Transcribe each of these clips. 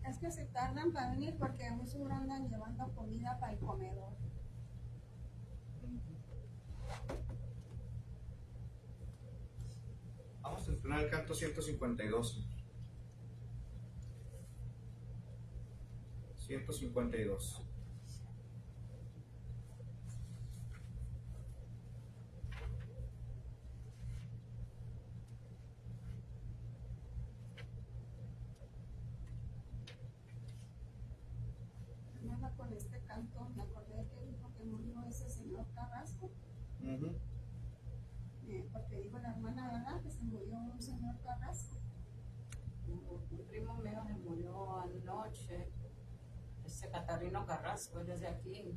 Es que se tardan para venir porque un seguro andan llevando comida para el comedor. Vamos a entonar el canto 152. 152. Nada con este canto, me acordé que dijo que murió ese señor Carrasco. Porque dijo la hermana, ¿verdad? Que se murió un señor Carrasco. Un primo mío se murió anoche, ese Catarino Carrasco, él es de aquí,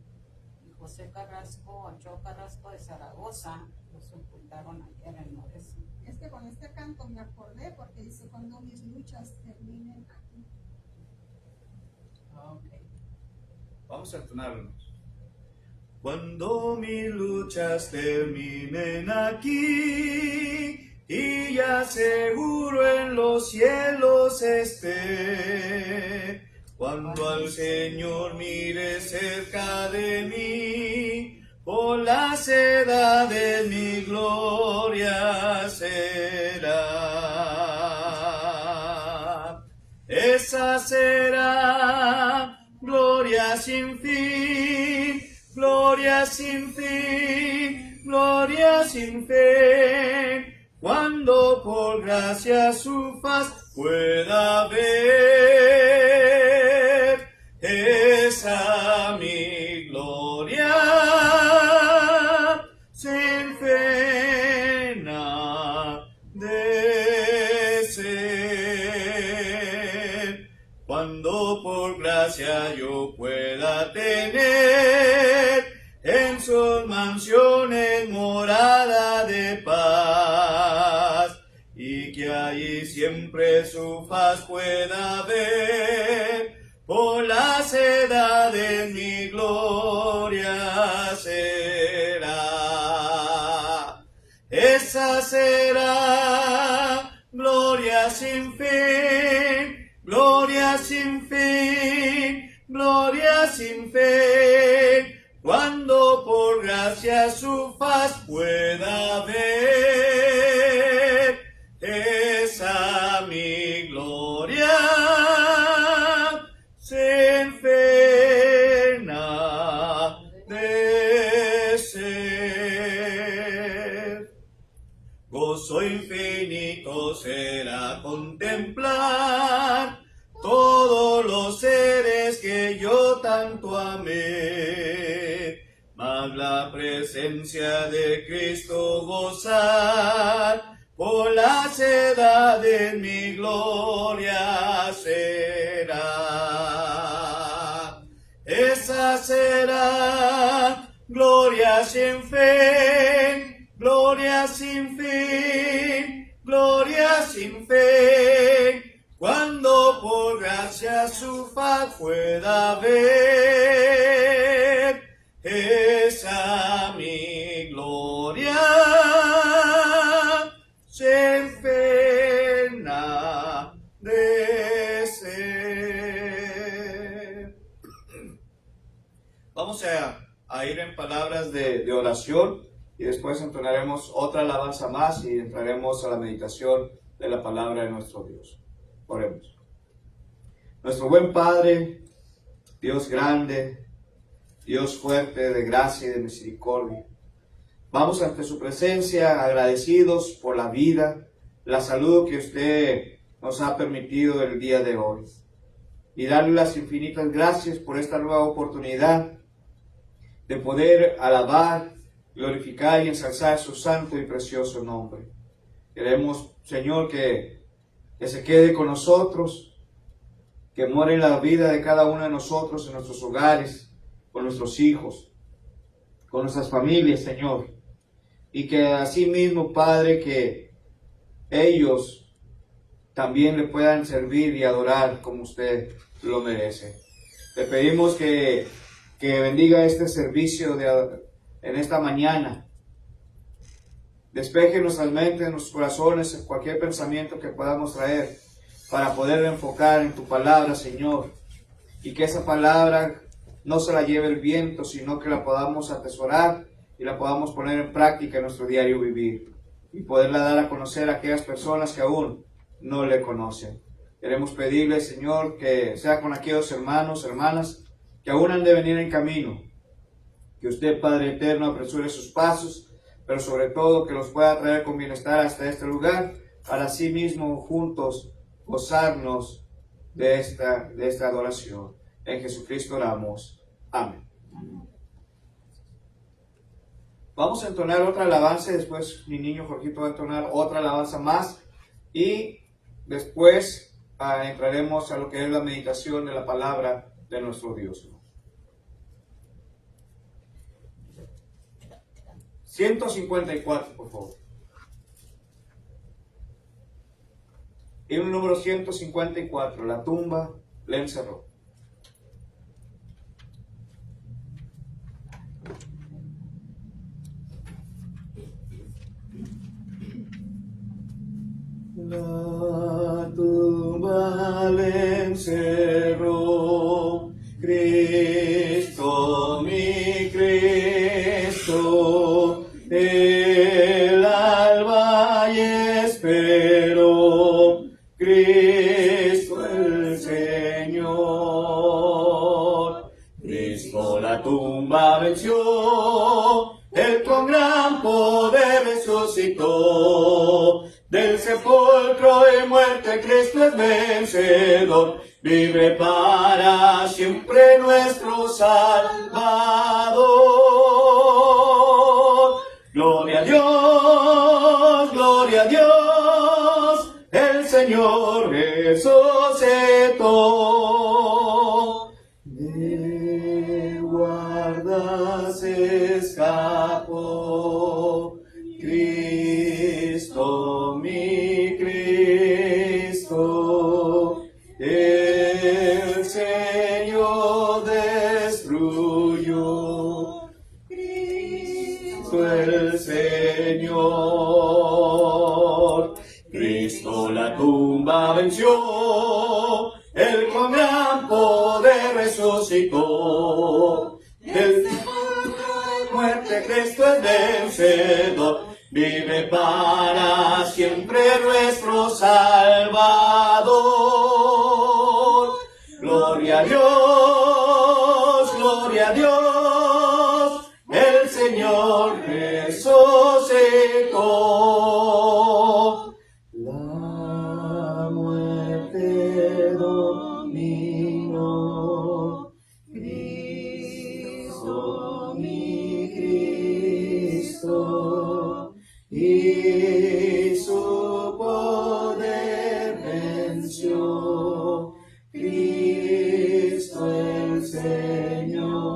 y José Carrasco, Ochoa Carrasco de Zaragoza, los sepultaron ayer en Modesto. Es que con este canto me acordé porque dice cuando mis luchas terminen aquí. Okay. Vamos a entonarlo. Cuando mis luchas terminen aquí y ya seguro en los cielos esté, cuando al Señor mire cerca de mí, por la seda de mi gloria será. Esa será gloria sin fin, gloria sin fin, gloria sin fin, cuando por gracia su faz pueda ver. Esa mi gloria sin fin ha de ser, cuando por gracia yo pueda tener en sus mansiones morada de paz, y que allí siempre su faz pueda ver, por la seda de mi gloria será. Esa será gloria sin fin, gloria sin fin, gloria sin fin, cuando por gracia su faz pueda ver. Esa mi gloria sin fin ha de ser. Gozo infinito será contemplar todos los seres que yo tanto amé, mas la presencia de Cristo gozar, por la seda de mi gloria será. Esa será gloria sin fin, gloria sin fin, gloria sin fin, cuando por gracia su faz pueda ver. Esa mi gloria sin fin ha de ser. Vamos a ir en palabras de oración y después entonaremos otra alabanza más y entraremos a la meditación de la palabra de nuestro Dios. Oremos. Nuestro buen Padre, Dios grande, Dios fuerte de gracia y de misericordia, vamos ante su presencia agradecidos por la vida, la salud que usted nos ha permitido el día de hoy, y darle las infinitas gracias por esta nueva oportunidad de poder alabar, glorificar y ensalzar su santo y precioso nombre. Queremos, Señor, que se quede con nosotros, que more en la vida de cada uno de nosotros, en nuestros hogares, con nuestros hijos, con nuestras familias, Señor. Y que así mismo, Padre, que ellos también le puedan servir y adorar como usted lo merece. Le pedimos que bendiga este servicio en esta mañana. Despeje nuestras mentes, nuestros corazones, cualquier pensamiento que podamos traer para poder enfocar en tu palabra, Señor, y que esa palabra no se la lleve el viento, sino que la podamos atesorar y la podamos poner en práctica en nuestro diario vivir y poderla dar a conocer a aquellas personas que aún no le conocen. Queremos pedirle, Señor, que sea con aquellos hermanos, hermanas, que aún han de venir en camino, que usted, Padre eterno, apresure sus pasos, pero sobre todo que los pueda traer con bienestar hasta este lugar, para así mismo juntos gozarnos de esta adoración. En Jesucristo oramos. Amén. Vamos a entonar otra alabanza, después mi niño Jorgito va a entonar otra alabanza más, y después entraremos a lo que es la meditación de la palabra de nuestro Dios. 154, por favor. Himno número 154, la tumba le encerró. La tumba le encerró, Cristo, mi Cristo, el alba y esperó, Cristo el Señor. Cristo la tumba venció, Él con gran poder resucitó. Del sepulcro y muerte Cristo es vencedor, vive para siempre nuestro Salvador. Gloria a Dios, el Señor resucitó. De guardas escapó, Cristo, mi Cristo, el Señor destruyó, Cristo el Señor. Cristo la tumba venció, Él con gran poder resucitó. Del sepulcro de muerte Cristo es vencedor, vive para siempre nuestro Salvador. Gloria a Dios, el Señor resucitó. La muerte dominó, Cristo, mi Cristo, y su poder venció, Cristo el Señor.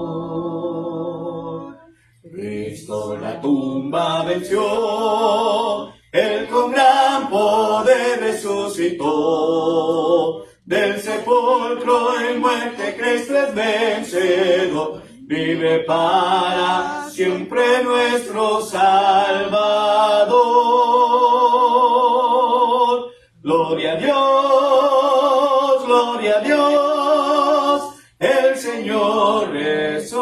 Cristo la tumba venció, Él con gran poder resucitó. Del sepulcro en muerte Cristo es vencedor, vive para siempre nuestro Salvador. Gloria a Dios, el Señor resucitó.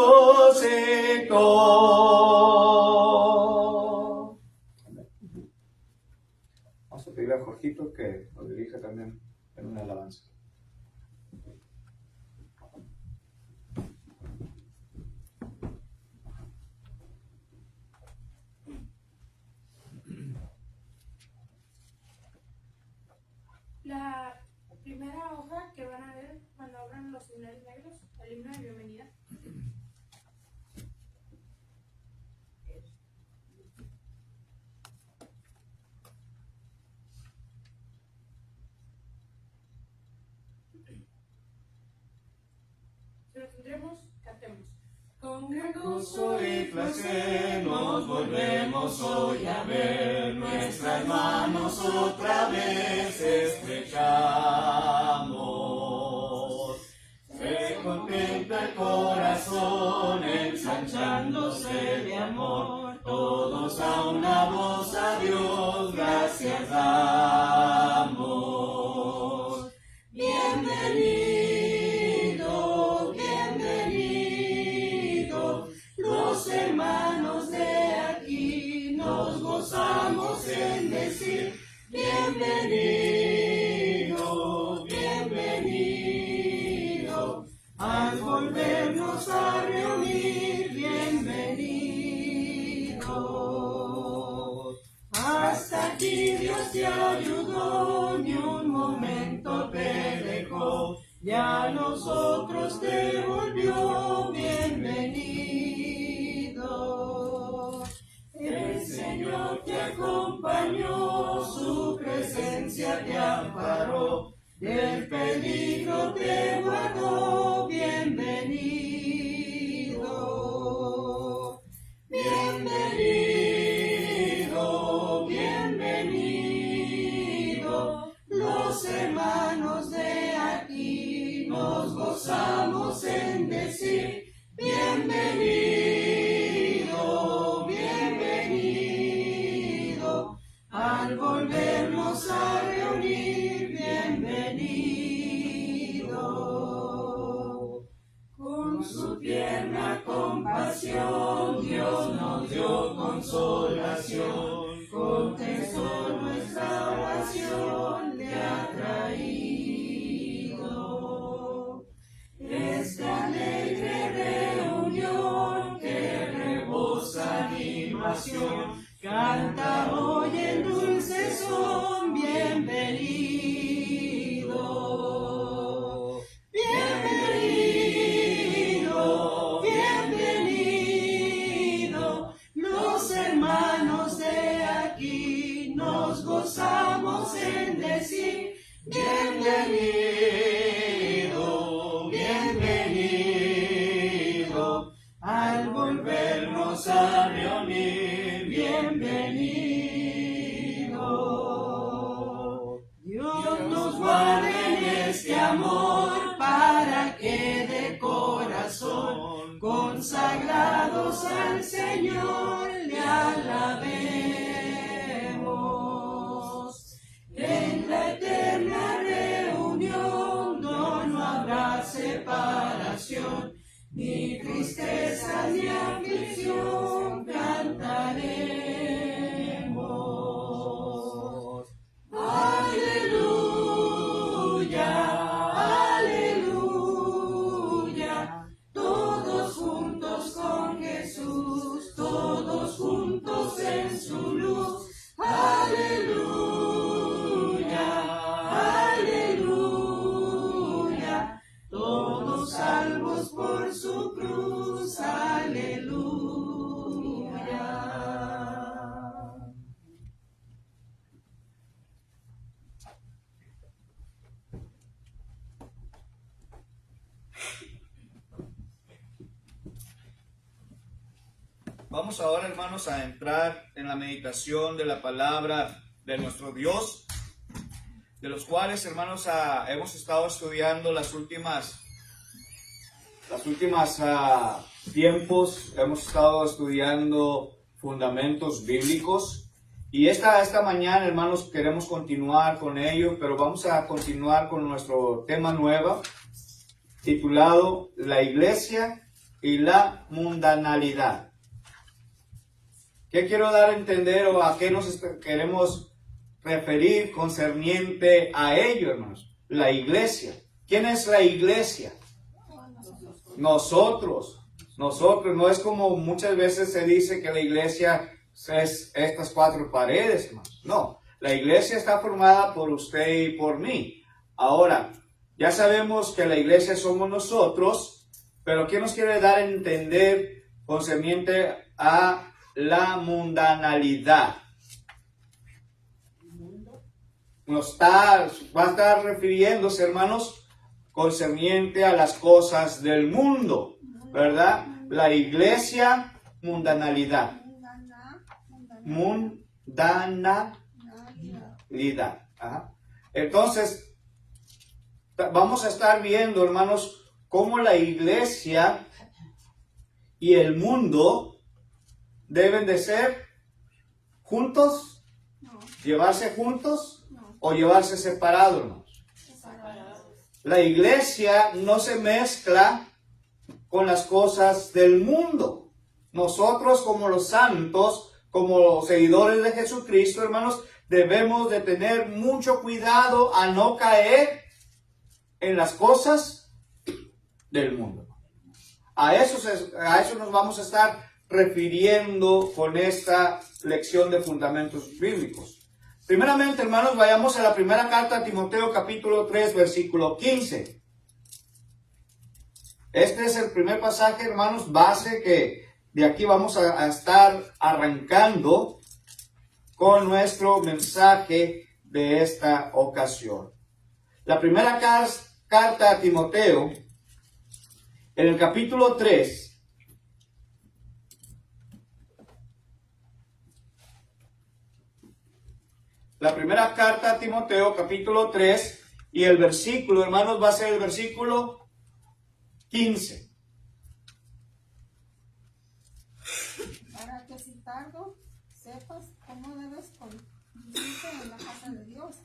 Vamos a pedirle a Jorgito que nos dirija también en una alabanza. La primera hoja que van a ver cuando abran los himnos negros, el himno de bienvenida. Si lo tendremos, cantemos. Con gran Gozo y placer nos volvemos hoy a ver, nuestras manos otra vez estrechamos. Se contempla el corazón ensanchándose de amor, todos a una voz a Dios gracias damos. gozamos en decir, bienvenido, bienvenido, al volvernos a reunir, bienvenido. Hasta aquí Dios te ayudó, ni un momento te dejó, ya a nosotros te volvió bienvenido. El Señor te acompañó, su presencia te amparó, del peligro te guardó, bienvenido. Bienvenido, bienvenido, los hermanos de aquí nos gozamos en decir, bienvenido, bienvenido, al volvernos a reunir, bienvenido. Con su tierna compasión Dios nos dio consolación, contestó nuestra oración, le ha traído esta alegre reunión que rebosa animación. Canta hoy el dulce son, bienvenido. Bienvenido, bienvenido, los hermanos de aquí nos gozamos en decir, bienvenido, bienvenido, al volvernos a reunir, bienvenido. Dios nos guarde en este amor para que de corazón consagrados al Señor le alabemos. En la eterna reunión no habrá separación, ni tristeza ni aflicción, cantaremos. Aleluya, aleluya, todos juntos con Jesús, todos juntos en su luz. Aleluya, aleluya, todos salvos por su cruz. Aleluya. Vamos ahora, hermanos, a entrar en la meditación de la palabra de nuestro Dios, de los cuales, hermanos, hemos estado estudiando las últimas tiempos, hemos estado estudiando fundamentos bíblicos, y esta mañana, hermanos, queremos continuar con ello, pero vamos a continuar con nuestro tema nuevo, titulado La Iglesia y la Mundanalidad. ¿Qué quiero dar a entender o a qué nos queremos referir concerniente a ello, hermanos? La iglesia. ¿Quién es la iglesia? Nosotros. No es como muchas veces se dice que la iglesia es estas cuatro paredes, hermanos. No, la iglesia está formada por usted y por mí. Ahora, ya sabemos que la iglesia somos nosotros, pero ¿qué nos quiere dar a entender concerniente a la mundanalidad? Va a estar refiriéndose, hermanos, concerniente a las cosas del mundo, ¿verdad? La iglesia, mundanalidad. Mundanalidad. Ajá. Entonces, vamos a estar viendo, hermanos, cómo la iglesia y el mundo deben de ser juntos, llevarse juntos o llevarse separados, hermanos. La iglesia no se mezcla con las cosas del mundo. Nosotros como los santos, como seguidores de Jesucristo, hermanos, debemos de tener mucho cuidado a no caer en las cosas del mundo. A eso nos vamos a estar refiriendo con esta lección de fundamentos bíblicos. Primeramente, hermanos, vayamos a la primera carta a Timoteo, capítulo 3, versículo 15. Este es el primer pasaje, hermanos, base que de aquí vamos a estar arrancando con nuestro mensaje de esta ocasión. La primera carta a Timoteo, en el capítulo 3, la primera carta a Timoteo, capítulo 3, y el versículo, hermanos, va a ser el versículo 15. Para que si tardo, sepas cómo debes conducirte en la casa de Dios,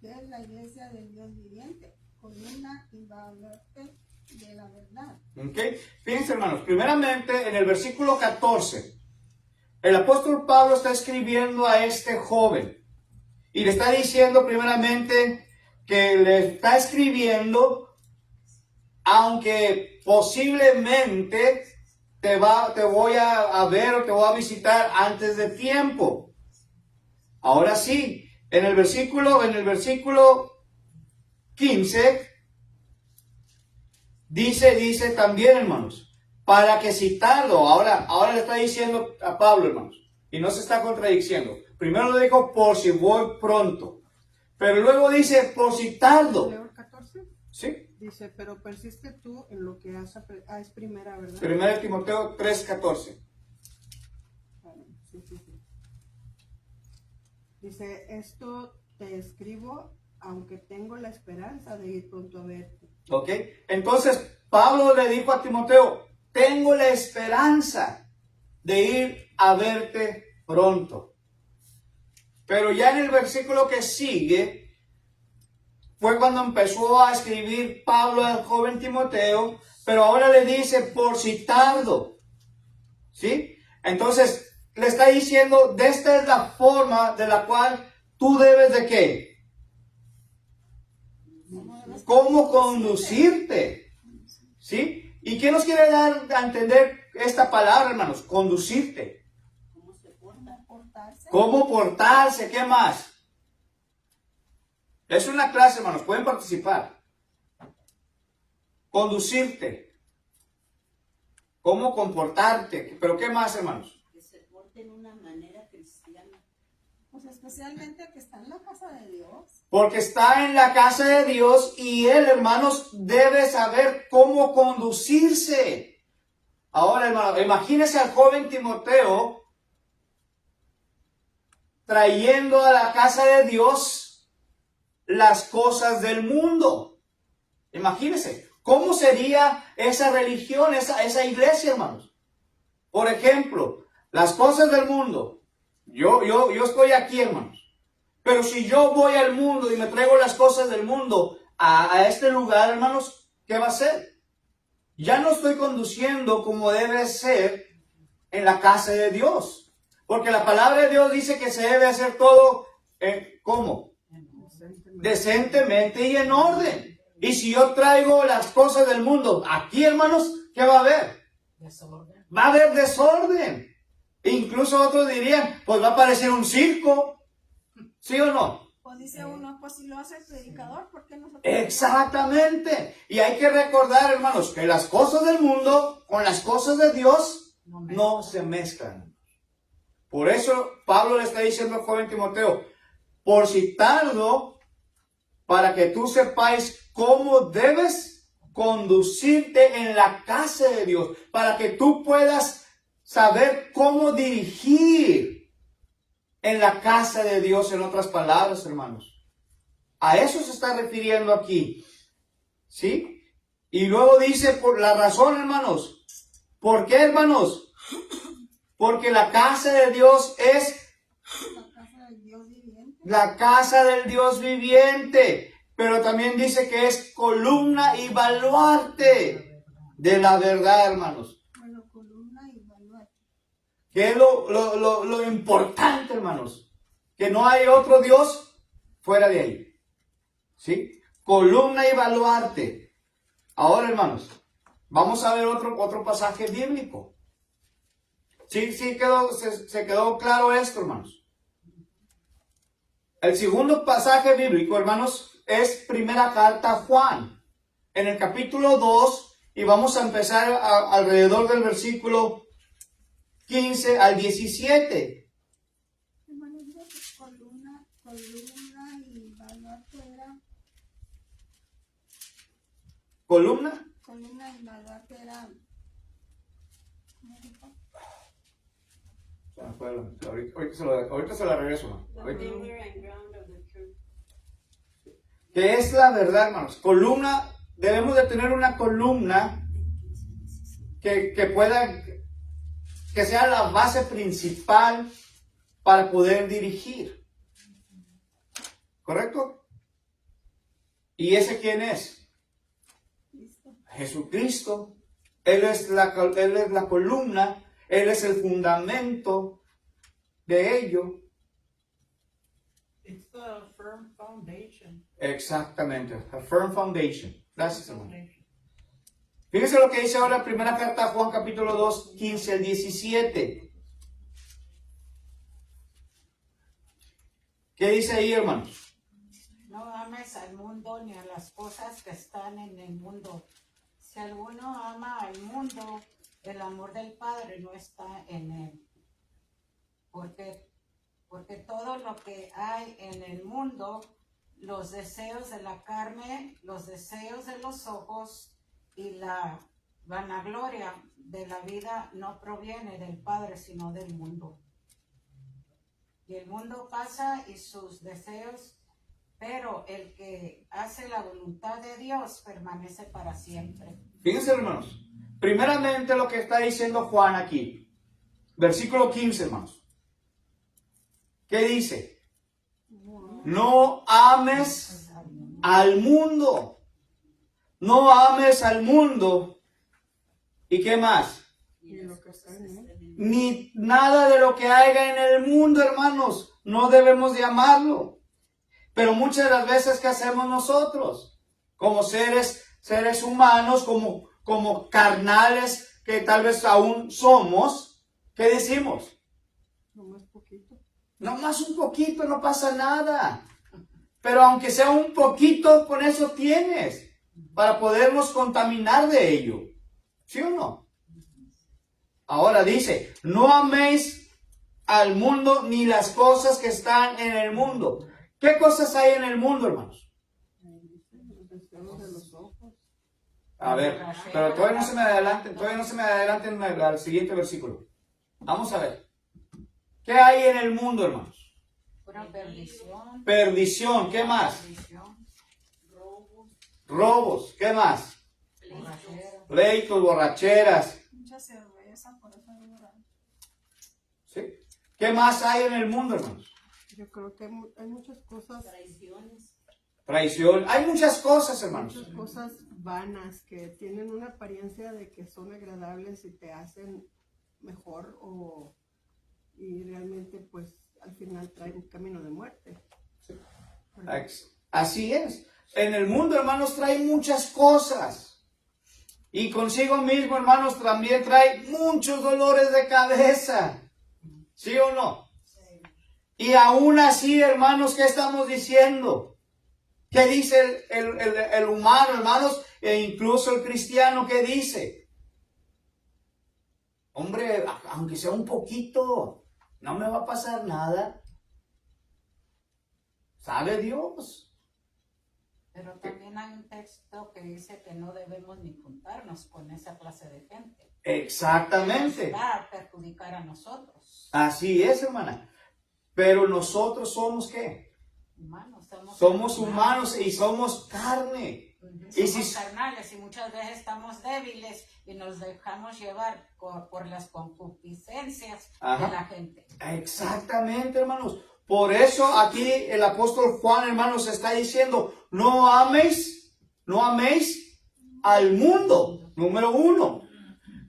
que es la iglesia del Dios viviente, columna inviolable de la verdad. ¿Ok? Fíjense, hermanos, primeramente en el versículo 14, el apóstol Pablo está escribiendo a este joven y le está diciendo primeramente que le está escribiendo, aunque posiblemente te voy a ver o te voy a visitar antes de tiempo. Ahora sí, en el versículo 15 dice también, hermanos, para que si tardo, ahora le está diciendo a Pablo, hermanos, y no se está contradiciendo. Primero lo dijo por si voy pronto, pero luego dice por si tardo. Leo el 14. ¿Sí? Dice, pero persiste tú en lo que es primera, ¿verdad? 1 Timoteo 3:14. Sí. Dice, esto te escribo, aunque tengo la esperanza de ir pronto a verte. ¿Ok? Entonces, Pablo le dijo a Timoteo, tengo la esperanza de ir a verte pronto. Pero ya en el versículo que sigue, fue cuando empezó a escribir Pablo al joven Timoteo, pero ahora le dice, por si tardo. ¿Sí? Entonces, le está diciendo, esta es la forma de la cual tú debes de ¿qué? ¿Cómo conducirte? ¿Sí? ¿Y qué nos quiere dar a entender esta palabra, hermanos? Conducirte. Portarse. ¿Cómo portarse? ¿Qué más? Es una clase, hermanos. Pueden participar. Conducirte. ¿Cómo comportarte? ¿Pero qué más, hermanos? Que se porte en una manera cristiana. Pues especialmente que está en la casa de Dios. Porque está en la casa de Dios y él, hermanos, debe saber cómo conducirse. Ahora, hermanos, imagínense al joven Timoteo trayendo a la casa de Dios las cosas del mundo. Imagínense, ¿cómo sería esa religión, esa iglesia, hermanos? Por ejemplo, las cosas del mundo. Yo estoy aquí, hermanos. Pero si yo voy al mundo y me traigo las cosas del mundo a este lugar, hermanos, ¿qué va a ser? Ya no estoy conduciendo como debe ser en la casa de Dios. Porque la palabra de Dios dice que se debe hacer todo, ¿cómo? Decentemente y en orden. Y si yo traigo las cosas del mundo aquí, hermanos, ¿qué va a haber? Desorden. Va a haber desorden. Incluso otros dirían, pues va a parecer un circo. ¿Sí o no? Pues dice uno, pues si lo hace el predicador, ¿por qué nosotros? Exactamente. Y hay que recordar, hermanos, que las cosas del mundo con las cosas de Dios no se mezclan. Por eso Pablo le está diciendo al joven Timoteo, por si tardo, para que tú sepáis cómo debes conducirte en la casa de Dios, para que tú puedas saber cómo dirigir en la casa de Dios, en otras palabras, hermanos. A eso se está refiriendo aquí. ¿Sí? Y luego dice, por la razón, hermanos. ¿Por qué, hermanos? Porque la casa de Dios es La casa del Dios viviente. la casa del Dios viviente. Pero también dice que es columna y baluarte de la verdad, hermanos. Bueno, columna y baluarte. ¿Qué es lo importante, hermanos? Que no hay otro Dios fuera de ahí. ¿Sí? Columna y baluarte. Ahora, hermanos, vamos a ver otro pasaje bíblico. Sí, se quedó claro esto, hermanos. El segundo pasaje bíblico, hermanos, es primera carta a Juan, en el capítulo 2, y vamos a empezar alrededor del versículo 15 al 17. Hermano, digo que columna y baluarte era. ¿Columna? Columna y baluarte era. ¿Cómo dijo? Ahorita se la regreso, ¿no? The Ahorita. pillar and ground of the truth. Que es la verdad, hermanos. Columna, debemos de tener una columna que sea la base principal para poder dirigir. ¿Correcto? ¿Y ese quién es? Jesucristo. Él es la columna, Él es el fundamento de ello. It's the firm foundation. Exactamente, a firm foundation. Gracias, hermano. Fíjense lo que dice ahora primera carta a Juan capítulo 2, 15 al 17. ¿Qué dice ahí, hermanos? No ames al mundo ni a las cosas que están en el mundo. Si alguno ama al mundo, el amor del Padre no está en él. Porque todo lo que hay en el mundo, los deseos de la carne, los deseos de los ojos y la vanagloria de la vida no proviene del Padre, sino del mundo. Y el mundo pasa y sus deseos, pero el que hace la voluntad de Dios permanece para siempre. Fíjense, hermanos. Primeramente lo que está diciendo Juan aquí. Versículo 15, hermanos. ¿Qué dice? No ames al mundo. No ames al mundo. ¿Y qué más? Y las cosas que están en Ni nada de lo que haya en el mundo, hermanos. No debemos de amarlo. Pero muchas de las veces, ¿qué hacemos nosotros? Como seres humanos, como carnales que tal vez aún somos, ¿qué decimos? Nomás un poquito, no pasa nada. Pero aunque sea un poquito, con eso tienes para podernos contaminar de ello. ¿Sí o no? Ahora dice, no améis al mundo ni las cosas que están en el mundo. ¿Qué cosas hay en el mundo, hermanos? A ver, pero todavía no se me adelanten al siguiente versículo. Vamos a ver. ¿Qué hay en el mundo, hermanos? Pura perdición. Perdición, ¿qué más? Perdición, Robos, ¿qué más? borrachera. Pleitos, borracheras. Mucha cerveza, por eso no era. ¿Sí? ¿Qué más hay en el mundo, hermanos? Yo creo que hay muchas cosas, traiciones. Traición. Hay muchas cosas, hermanos. muchas cosas vanas que tienen una apariencia de que son agradables y te hacen mejor y realmente pues al final traen un camino de muerte. Así es. En el mundo, hermanos, trae muchas cosas. Y consigo mismo, hermanos, también trae muchos dolores de cabeza. ¿Sí o no? Y aún así, hermanos, ¿qué estamos diciendo? ¿Qué dice el humano, hermanos? E incluso el cristiano, ¿qué dice? Hombre, aunque sea un poquito, no me va a pasar nada. ¿Sabe Dios? Pero también hay un texto que dice que no debemos ni juntarnos con esa clase de gente. Exactamente. Nos va a perjudicar a nosotros. Así es, hermana. Pero nosotros somos ¿qué? Humanos. Somos humanos y somos carne. Ujú, Y somos si- carnales y muchas veces estamos débiles y nos dejamos llevar por las concupiscencias Ajá. de la gente. Exactamente, hermanos. Por eso aquí el apóstol Juan, hermanos, está diciendo, no améis al mundo. Número 1.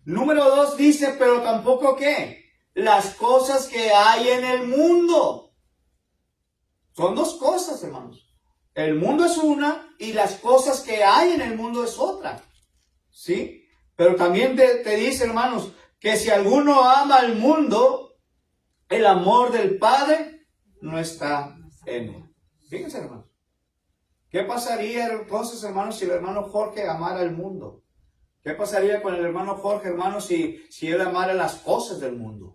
Número 2 dice, pero tampoco ¿qué? las cosas que hay en el mundo. Son dos cosas, hermanos. El mundo es una y las cosas que hay en el mundo es otra. ¿Sí? Pero también te dice, hermanos, que si alguno ama al mundo, el amor del Padre no está en él. Fíjense, hermanos. ¿Qué pasaría entonces, hermanos, si el hermano Jorge amara al mundo? ¿Qué pasaría con el hermano Jorge, hermanos, si él amara las cosas del mundo?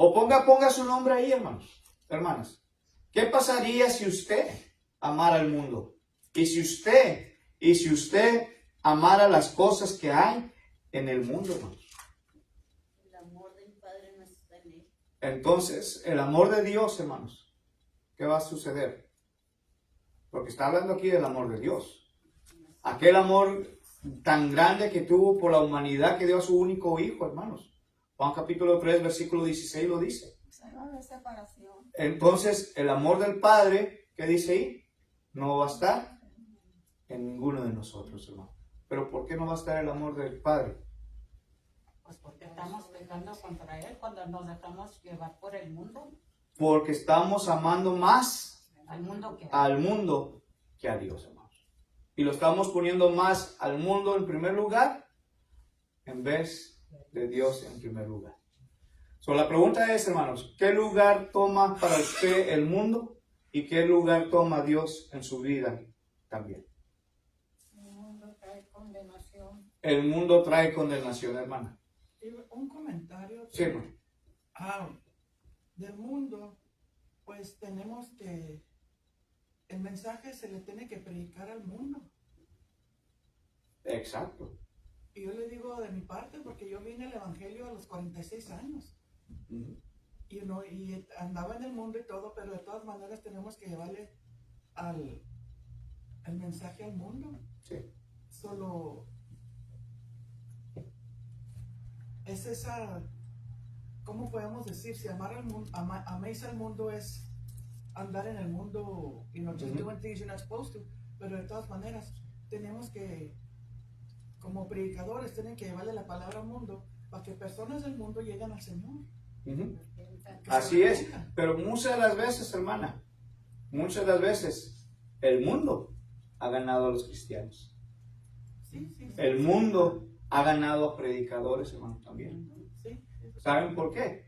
O ponga su nombre ahí, hermanos, hermanas. ¿Qué pasaría si usted amara al mundo? Y si usted amara las cosas que hay en el mundo, hermanos. El amor del Padre no está en él. Entonces, el amor de Dios, hermanos, ¿qué va a suceder? Porque está hablando aquí del amor de Dios. Aquel amor tan grande que tuvo por la humanidad que dio a su único hijo, hermanos. Juan capítulo 3, versículo 16 lo dice. Va a haber separación. Entonces, el amor del Padre, ¿qué dice ahí? No va a estar en ninguno de nosotros, hermano. Pero ¿por qué no va a estar el amor del Padre? Pues porque estamos pecando contra Él cuando nos dejamos llevar por el mundo. Porque estamos amando más Al mundo que a Dios, hermanos. Y lo estamos poniendo más al mundo en primer lugar en vez de Dios en primer lugar. So, la pregunta es, hermanos, ¿qué lugar toma para usted el mundo y qué lugar toma Dios en su vida también? El mundo trae condenación. El mundo trae condenación, hermana. Y un comentario. Sí, hermano. Del mundo, pues tenemos que, el mensaje se le tiene que predicar al mundo. Exacto. Y yo le digo de mi parte, porque yo vine al Evangelio a los 46 años. Ujú. Y andaba en el mundo y todo, pero de todas maneras tenemos que llevarle el mensaje al mundo. Sí. Solo es esa, ¿cómo podemos decir? Si amar al mundo, améis al mundo es andar en el mundo y no just doing things you're not supposed to, pero de todas maneras tenemos que, como predicadores, tienen que llevarle la palabra al mundo para que personas del mundo lleguen al Señor. Ujú. Que Así se es, arrepientan. pero muchas de las veces, hermana, muchas de las veces el mundo ha ganado a los cristianos. Sí, sí, sí. El mundo ha ganado a predicadores, hermano, también. Sí. ¿Saben por qué?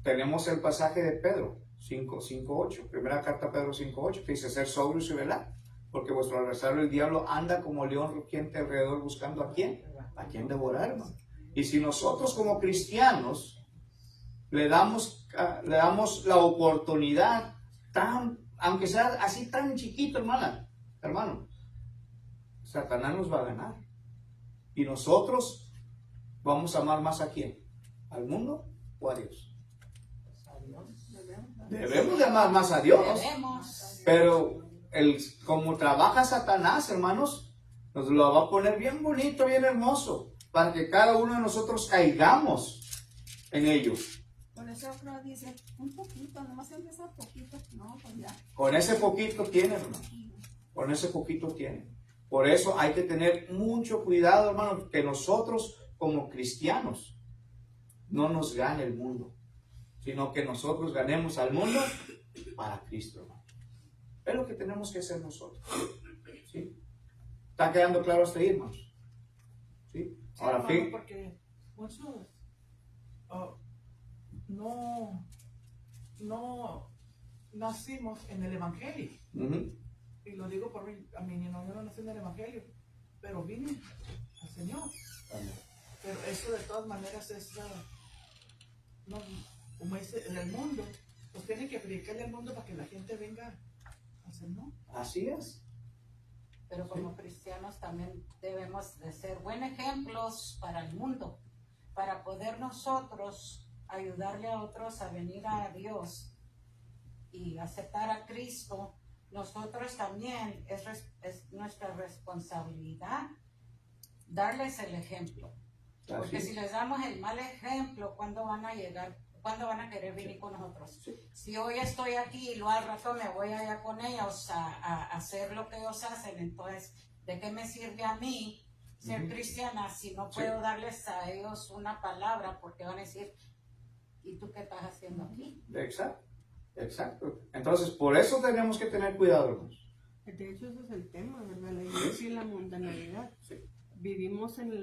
Tenemos el pasaje de Pedro 5:8, primera carta a Pedro 5:8, que dice ser sobrios y velar, porque vuestro adversario el diablo anda como león rugiente alrededor buscando a quién devorar, hermano. Y si nosotros como cristianos le damos la oportunidad, aunque sea así tan chiquito, hermano, Satanás nos va a ganar. Y nosotros vamos a amar más a quién, al mundo o a Dios. Debemos de amar más a Dios. Debemos. Pero como trabaja Satanás, hermanos, nos lo va a poner bien bonito, bien hermoso, para que cada uno de nosotros caigamos en ello. Por eso creo que dice, un poquito, nomás empieza poquito. No, pues ya. Con ese poquito tiene, hermano. Con ese poquito tiene. Por eso hay que tener mucho cuidado, hermano, que nosotros como cristianos no nos gane el mundo, sino que nosotros ganemos al mundo para Cristo, hermano. Es lo que tenemos que hacer nosotros. ¿Sí? ¿Está quedando claro hasta ahí, hermanos? ¿Sí? Sí, Ahora, hermano, porque muchos no nacimos en el Evangelio. Ujú. Y lo digo por mí, a mí no, yo no nací en el Evangelio, pero vine al Señor. Pero eso de todas maneras es, no, como dice, en el mundo, pues tienen que predicarle al mundo para que la gente venga al Señor. Así es. Pero como cristianos también debemos de ser buenos ejemplos para el mundo, para poder nosotros ayudarle a otros a venir a Dios y aceptar a Cristo. Nosotros también es nuestra responsabilidad darles el ejemplo. Porque si les damos el mal ejemplo, ¿cuándo van a llegar? ¿Cuándo van a querer venir con nosotros? Sí. Si hoy estoy aquí y luego al rato me voy allá con ellos a hacer lo que ellos hacen, entonces, ¿de qué me sirve a mí ser cristiana si no puedo darles a ellos una palabra? Porque van a decir, ¿y tú qué estás haciendo aquí? Exacto, exacto. Entonces, por eso tenemos que tener cuidado, hermanos. De hecho, ese es el tema, ¿verdad? La iglesia y la mundanalidad. Sí. Vivimos en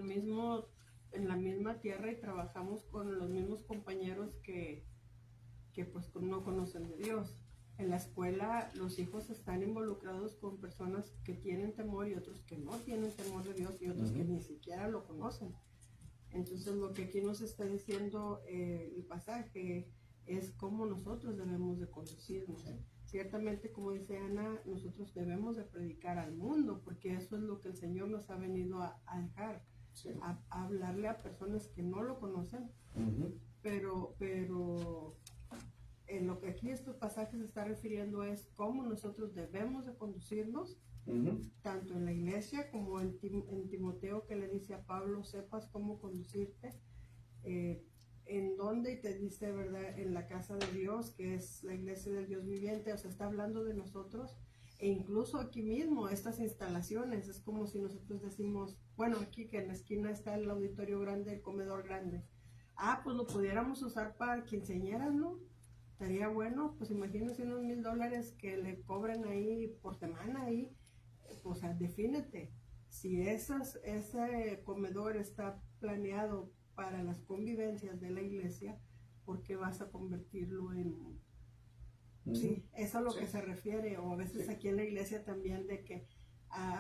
la misma tierra y trabajamos con los mismos compañeros que pues no conocen de Dios. En la escuela los hijos están involucrados con personas que tienen temor y otros que no tienen temor de Dios y otros que ni siquiera lo conocen. Entonces lo que aquí nos está diciendo el pasaje es cómo nosotros debemos de conducirnos. Ciertamente, como dice Ana, nosotros debemos de predicar al mundo, porque eso es lo que el Señor nos ha venido a dejar, Sí. a hablarle a personas que no lo conocen, pero en lo que aquí estos pasajes se está refiriendo es cómo nosotros debemos de conducirnos, tanto en la iglesia como en Timoteo, que le dice a Pablo, sepas cómo conducirte, en donde, y te dice, ¿verdad?, en la casa de Dios, que es la iglesia del Dios viviente. O sea, está hablando de nosotros, e incluso aquí mismo, estas instalaciones, es como si nosotros decimos, bueno, aquí que en la esquina está el auditorio grande, el comedor grande, pues lo pudiéramos usar para quinceañeras, ¿no? Estaría bueno, pues imagínense unos $1,000 que le cobren ahí por semana ahí, o sea, defínete. Si ese comedor está planeado para las convivencias de la iglesia, ¿por qué vas a convertirlo en...? Sí, eso es a lo que se refiere, o a veces aquí en la iglesia también de que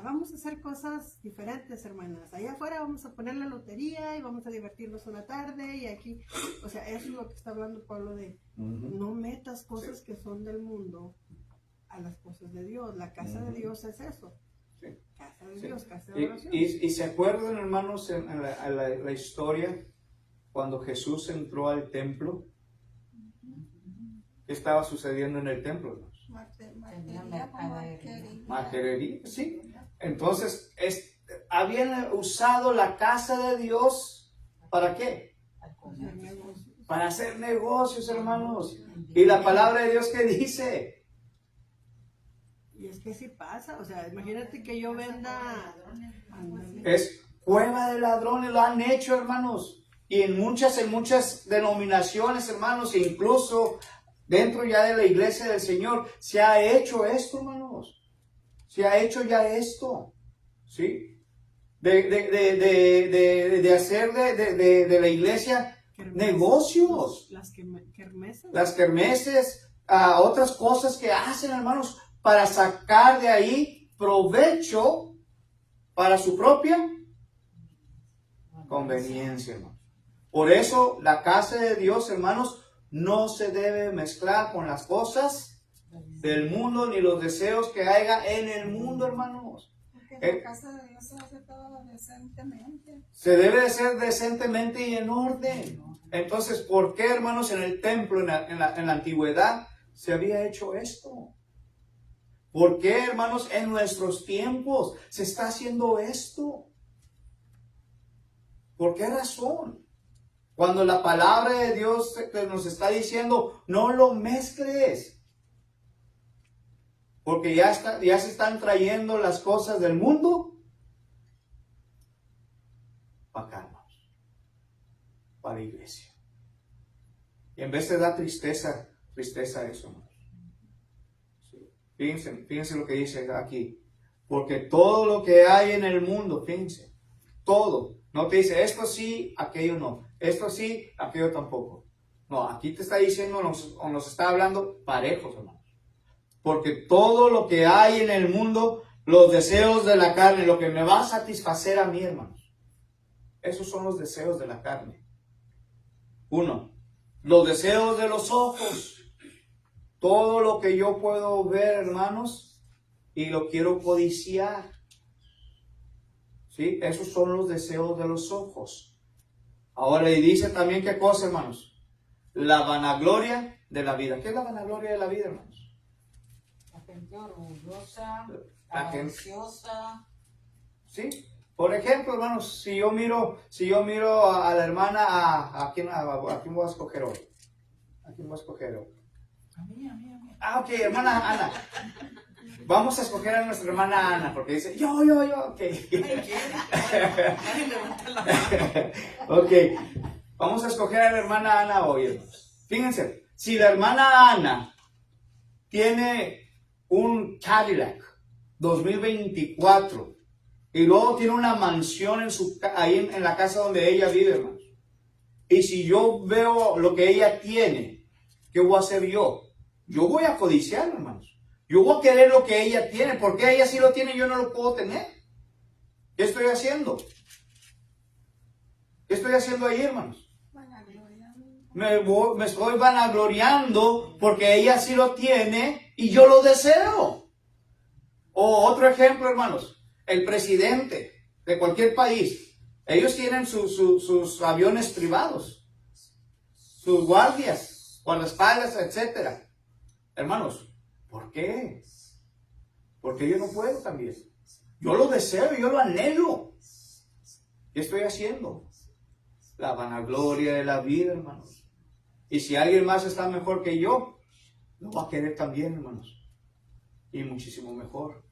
vamos a hacer cosas diferentes, hermanas. Allá afuera vamos a poner la lotería y vamos a divertirnos una tarde y aquí, o sea, eso es lo que está hablando Pablo de no metas cosas que son del mundo a las cosas de Dios. La casa de Dios es eso. Sí. Casa de Dios, casa de oración. Y se acuerdan, hermanos, en la historia cuando Jesús entró al templo. ¿Qué estaba sucediendo en el templo, hermanos? Marquerería, sí. Entonces, habían usado la casa de Dios, ¿para qué? Para hacer negocios, hermanos. Y la palabra de Dios, ¿qué dice? Y es que sí pasa, o sea, imagínate que yo venda... Es cueva de ladrones, lo han hecho, hermanos. Y en muchas denominaciones, hermanos, e incluso dentro ya de la iglesia del Señor, se ha hecho esto, hermanos. Se ha hecho ya esto, ¿sí? De hacer de la iglesia negocios. Las kermeses. Las kermeses, otras cosas que hacen, hermanos, para sacar de ahí provecho para su propia conveniencia, hermanos. Por eso la casa de Dios, hermanos, no se debe mezclar con las cosas del mundo ni los deseos que haya en el mundo, hermanos. Porque la casa de Dios se hace todo decentemente. Se debe de hacer decentemente y en orden. Entonces, ¿por qué, hermanos, en el templo, en la antigüedad, se había hecho esto? ¿Por qué, hermanos, en nuestros tiempos se está haciendo esto? ¿Por qué razón? Cuando la palabra de Dios nos está diciendo, no lo mezcles. Porque ya se están trayendo las cosas del mundo para acá, hermanos, para la iglesia. Y en vez de dar tristeza eso, hermanos. Sí. Fíjense lo que dice aquí. Porque todo lo que hay en el mundo, fíjense, todo. No te dice esto sí, aquello no. Esto sí, aquello tampoco. No, aquí te está diciendo, nos está hablando parejos, hermanos. Porque todo lo que hay en el mundo, los deseos de la carne, lo que me va a satisfacer a mí, hermanos, esos son los deseos de la carne. 1, los deseos de los ojos. Todo lo que yo puedo ver, hermanos, y lo quiero codiciar. ¿Sí? Esos son los deseos de los ojos. Ahora, y dice también qué cosa, hermanos. La vanagloria de la vida. ¿Qué es la vanagloria de la vida, hermanos? La gente orgullosa, La gente- ansiosa. ¿Sí? Por ejemplo, hermanos, si yo miro a la hermana, ¿a quién voy a escoger hoy? ¿A quién voy a escoger hoy? A mí. Ok, hermana Ana. Vamos a escoger a nuestra hermana Ana, porque dice, yo, ok. Nadie levanta la mano. Ok, vamos a escoger a la hermana Ana hoy, hermanos. Fíjense, si la hermana Ana tiene un Cadillac 2024 y luego tiene una mansión ahí en la casa donde ella vive, hermanos, y si yo veo lo que ella tiene, ¿qué voy a hacer yo? Yo voy a codiciar, hermanos. Yo voy a querer lo que ella tiene. Porque ella sí lo tiene y yo no lo puedo tener. ¿Qué estoy haciendo? ¿Qué estoy haciendo ahí, hermanos? Me estoy vanagloriando porque ella sí lo tiene y yo lo deseo. O otro ejemplo, hermanos. El presidente de cualquier país. Ellos tienen sus aviones privados. Sus guardaespaldas, etcétera. Hermanos, ¿por qué? Porque yo no puedo también. Yo lo deseo, yo lo anhelo. ¿Qué estoy haciendo? La vanagloria de la vida, hermanos. Y si alguien más está mejor que yo, lo va a querer también, hermanos. Y muchísimo mejor.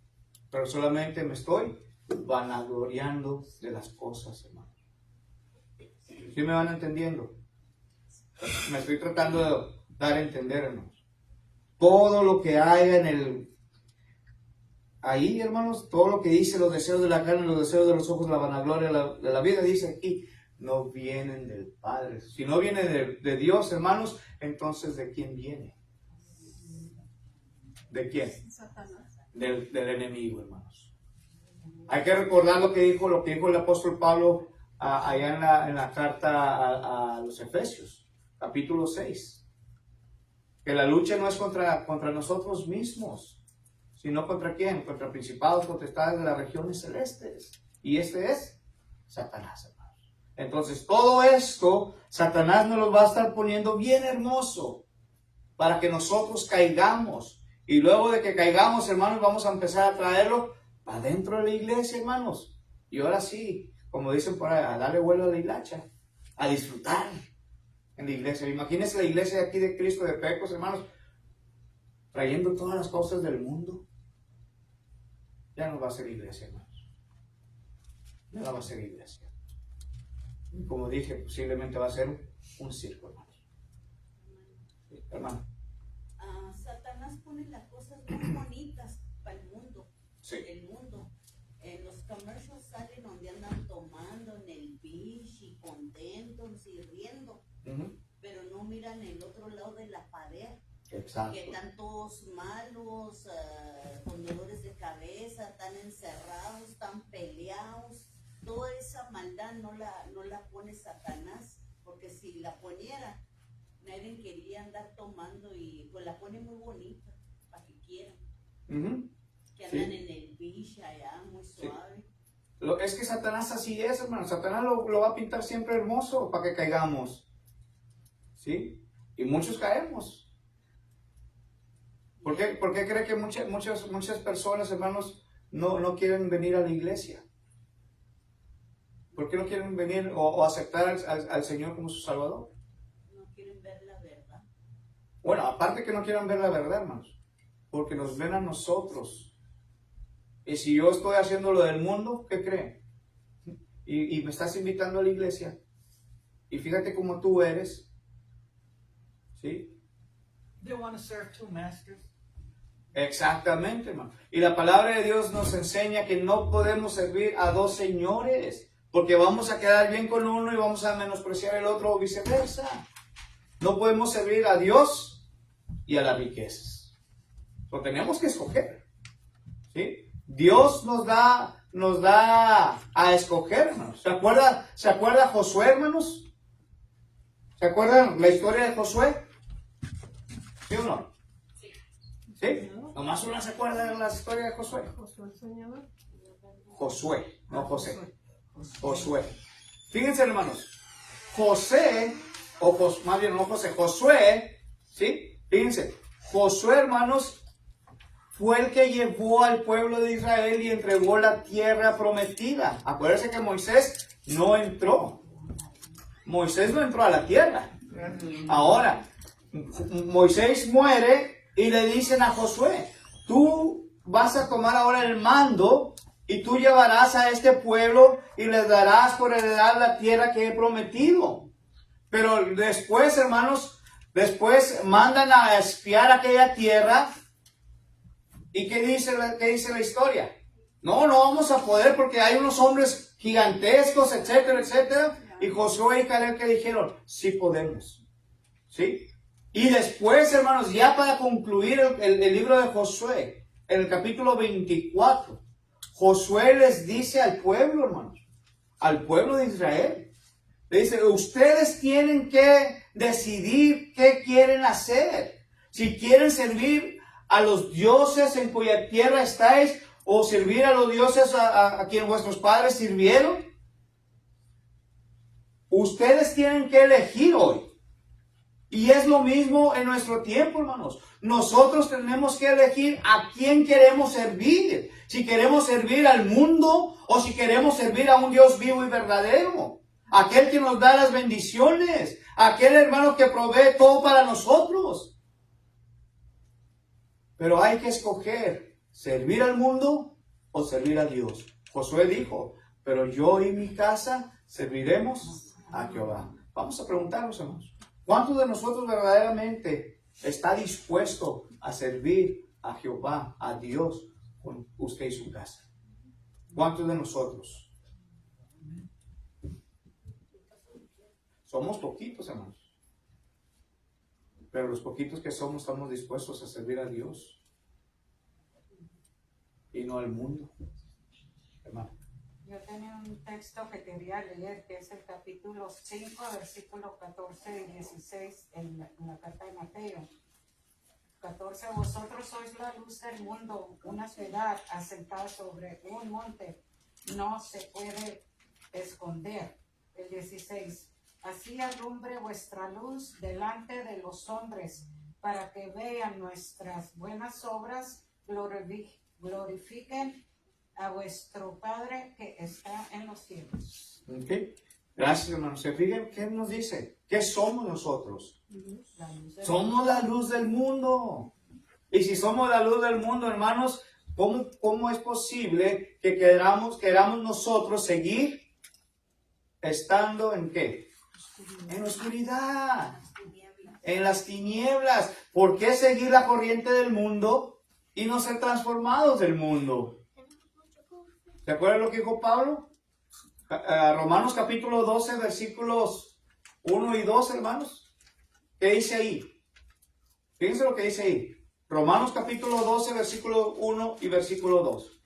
Pero solamente me estoy vanagloriando de las cosas, hermanos. ¿Sí me van entendiendo? Me estoy tratando de dar a entender, hermanos. Todo lo que haya ahí, hermanos, todo lo que dice los deseos de la carne, los deseos de los ojos, la vanagloria de la vida, dice aquí, no vienen del Padre. Si no viene de Dios, hermanos, entonces ¿de quién viene? ¿De quién? Del enemigo, hermanos. Hay que recordar lo que dijo el apóstol Pablo allá en la carta a los Efesios, capítulo 6. Que la lucha no es contra nosotros mismos, sino contra quién, contra principados, potestades de las regiones celestes. Y este es Satanás, hermanos. Entonces todo esto, Satanás nos lo va a estar poniendo bien hermoso para que nosotros caigamos. Y luego de que caigamos, hermanos, vamos a empezar a traerlo para dentro de la iglesia, hermanos. Y ahora sí, como dicen por ahí, a darle vuelo a la hilacha, a disfrutar en la iglesia. Imagínense la iglesia de aquí de Cristo de Pecos, hermanos, trayendo todas las cosas del mundo. Ya no va a ser iglesia, hermanos. Ya no va a ser iglesia. Y como dije, posiblemente va a ser un circo, hermanos. Sí, hermano. Satanás pone las cosas muy bonitas para el mundo. Sí. El mundo. En los comercios salen donde andan tomando en el beach y contentos y riendo. Pero no miran el otro lado de la pared. Exacto. Que están todos malos, con dolores de cabeza, están encerrados, están peleados. Toda esa maldad no la pone Satanás, porque si la poniera, nadie quería andar tomando y pues la pone muy bonita, para que quieran. Que andan en el beach allá, muy suave. Sí. Es que Satanás así es, hermano. Satanás lo va a pintar siempre hermoso para que caigamos. ¿Sí? Y muchos caemos. ¿Por qué cree que muchas personas, hermanos, no quieren venir a la iglesia? ¿Por qué no quieren venir o aceptar al Señor como su Salvador? No quieren ver la verdad. Bueno, aparte que no quieran ver la verdad, hermanos, porque nos ven a nosotros. Y si yo estoy haciendo lo del mundo, ¿qué creen? Y me estás invitando a la iglesia. Y fíjate cómo tú eres. ¿Sí? They want to serve two masters. Exactamente, hermano. Y la palabra de Dios nos enseña que no podemos servir a dos señores, porque vamos a quedar bien con uno y vamos a menospreciar el otro o viceversa. No podemos servir a Dios y a las riquezas. Lo tenemos que escoger. ¿Sí? Dios nos da a escoger, hermanos. ¿Se acuerda Josué, hermanos? ¿Se acuerdan la historia de Josué? ¿Sí o no? ¿Sí? Nomás uno se acuerda de la historia de Josué. Josué, no José. Josué. Fíjense, hermanos. Josué, ¿sí? Fíjense. Josué, hermanos, fue el que llevó al pueblo de Israel y entregó la tierra prometida. Acuérdense que Moisés no entró. Moisés no entró a la tierra. Ahora, Moisés muere y le dicen a Josué, tú vas a tomar ahora el mando y tú llevarás a este pueblo y les darás por heredar la tierra que he prometido. Pero después, hermanos, después mandan a espiar aquella tierra. ¿Y qué dice la historia? No vamos a poder porque hay unos hombres gigantescos, etcétera, etcétera. Y Josué y Caleb que dijeron, sí podemos. ¿Sí? Y después, hermanos, ya para concluir el libro de Josué, en el capítulo 24, Josué les dice al pueblo, hermanos, al pueblo de Israel, le dice, ustedes tienen que decidir qué quieren hacer. Si quieren servir a los dioses en cuya tierra estáis, o servir a los dioses a quien vuestros padres sirvieron. Ustedes tienen que elegir hoy. Y es lo mismo en nuestro tiempo, hermanos. Nosotros tenemos que elegir a quién queremos servir. Si queremos servir al mundo o si queremos servir a un Dios vivo y verdadero. Aquel que nos da las bendiciones. Aquel hermano que provee todo para nosotros. Pero hay que escoger servir al mundo o servir a Dios. Josué dijo, pero yo y mi casa serviremos a Jehová. Vamos a preguntarnos, hermanos. ¿Cuántos de nosotros verdaderamente está dispuesto a servir a Jehová, a Dios, con usted y su casa? ¿Cuántos de nosotros? Somos poquitos, hermanos. Pero los poquitos que somos estamos dispuestos a servir a Dios y no al mundo. Hermano. Yo tenía un texto que quería leer, que es el capítulo 5, versículos 14 y 16 en la carta de Mateo. 14, vosotros sois la luz del mundo, una ciudad asentada sobre un monte, no se puede esconder. El 16, así alumbre vuestra luz delante de los hombres, para que vean nuestras buenas obras, glorifiquen a vuestro Padre que está en los cielos. Okay. Gracias, hermanos. ¿Se fijan qué nos dice? ¿Qué somos nosotros? Somos la luz del mundo. Y si somos la luz del mundo, hermanos, ¿cómo es posible que queramos nosotros seguir estando en qué? En la oscuridad, en las tinieblas. ¿Por qué seguir la corriente del mundo y no ser transformados del mundo? ¿Se acuerdan lo que dijo Pablo? Romanos capítulo 12, versículos 1 y 2, hermanos. ¿Qué dice ahí? Fíjense lo que dice ahí. Romanos capítulo 12, versículo 1 y versículo 2.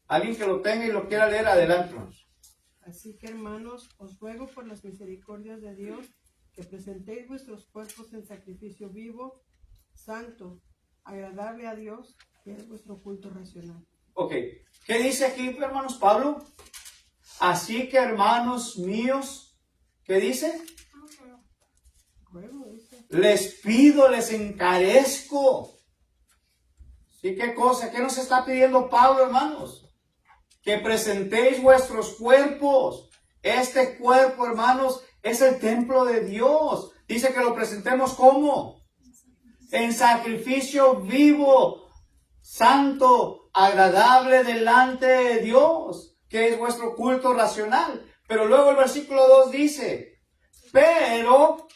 Alguien que lo tenga y lo quiera leer, adelante. Así que, hermanos, os ruego por las misericordias de Dios que presentéis vuestros cuerpos en sacrificio vivo, santo, agradable a Dios, que es vuestro culto racional. Ok, ¿qué dice aquí, hermanos, Pablo? Así que, hermanos míos, ¿qué dice? Les pido, les encarezco. ¿Sí? ¿Qué cosa? ¿Qué nos está pidiendo Pablo, hermanos? Que presentéis vuestros cuerpos. Este cuerpo, hermanos, es el templo de Dios. Dice que lo presentemos ¿cómo? En sacrificio vivo, santo, agradable delante de Dios, que es vuestro culto racional. Pero luego el versículo 2 dice, pero